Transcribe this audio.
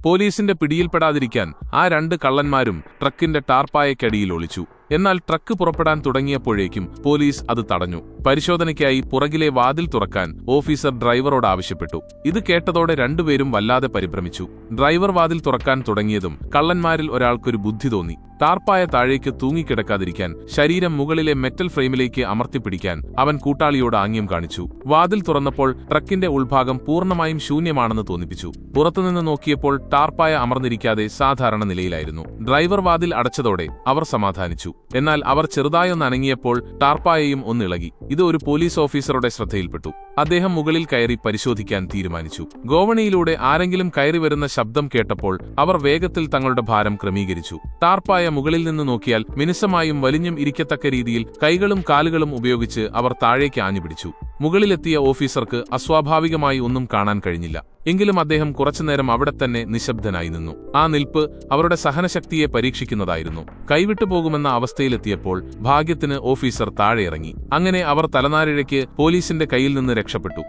പോലീസിന്റെ പിടിയിൽപ്പെടാതിരിക്കാൻ ആ 2 കള്ളന്മാരും ട്രക്കിന്റെ ടാർപ്പായക്കടിയിൽ ഒളിച്ചു. എന്നാൽ ട്രക്ക് പുറപ്പെടാൻ തുടങ്ങിയപ്പോഴേക്കും പോലീസ് അത് തടഞ്ഞു. പരിശോധനയ്ക്കായി പുറകിലെ വാതിൽ തുറക്കാൻ ഓഫീസർ ഡ്രൈവറോട് ആവശ്യപ്പെട്ടു. ഇത് കേട്ടതോടെ രണ്ടുപേരും വല്ലാതെ പരിഭ്രമിച്ചു. ഡ്രൈവർ വാതിൽ തുറക്കാൻ തുടങ്ങിയതും കള്ളന്മാരിൽ ഒരാൾക്കൊരു ബുദ്ധി തോന്നി. ടാർപ്പായ താഴേക്ക് തൂങ്ങിക്കിടക്കാതിരിക്കാൻ ശരീരം മുകളിലെ മെറ്റൽ ഫ്രെയിമിലേക്ക് അമർത്തിപ്പിടിക്കാൻ അവൻ കൂട്ടാളിയോട് ആംഗ്യം കാണിച്ചു. വാതിൽ തുറന്നപ്പോൾ ട്രക്കിന്റെ ഉൾഭാഗം പൂർണ്ണമായും ശൂന്യമാണെന്ന് തോന്നിപ്പിച്ചു. പുറത്തുനിന്ന് നോക്കിയപ്പോൾ ടാർപ്പായ അമർന്നിരിക്കാതെ സാധാരണ നിലയിലായിരുന്നു. ഡ്രൈവർ വാതിൽ അടച്ചതോടെ അവർ സമാധാനിച്ചു. എന്നാൽ അവർ ചെറുതായൊന്ന് അനങ്ങിയപ്പോൾ ടാർപ്പായയും ഒന്നിളകി. ഇത് ഒരു പോലീസ് ഓഫീസറുടെ ശ്രദ്ധയിൽപ്പെട്ടു. അദ്ദേഹം മുകളിൽ കയറി പരിശോധിക്കാൻ തീരുമാനിച്ചു. ഗോവണിയിലൂടെ ആരെങ്കിലും കയറി വരുന്ന ശബ്ദം കേട്ടപ്പോൾ അവർ വേഗത്തിൽ തങ്ങളുടെ ഭാരം ക്രമീകരിച്ചു. ടാർപ്പായ മുകളിൽ നിന്ന് നോക്കിയാൽ മിനുസമായും വലിഞ്ഞും ഇരിക്കത്തക്ക രീതിയിൽ കൈകളും കാലുകളും ഉപയോഗിച്ച് അവർ താഴേക്ക് ആഞ്ഞുപിടിച്ചു. മുകളിലെത്തിയ ഓഫീസർക്ക് അസ്വാഭാവികമായി ഒന്നും കാണാൻ കഴിഞ്ഞില്ല. എങ്കിലും അദ്ദേഹം കുറച്ചുനേരം അവിടെ തന്നെ നിശബ്ദനായി നിന്നു. ആ നിൽപ്പ് അവരുടെ സഹനശക്തിയെ പരീക്ഷിക്കുന്നതായിരുന്നു. കൈവിട്ടുപോകുമെന്ന അവസ്ഥയിലെത്തിയപ്പോൾ ഭാഗ്യത്തിന് ഓഫീസർ താഴെയിറങ്ങി. അങ്ങനെ അവർ തലനാരിഴയ്ക്ക് പോലീസിന്റെ കയ്യിൽ നിന്ന് രക്ഷപ്പെട്ടു.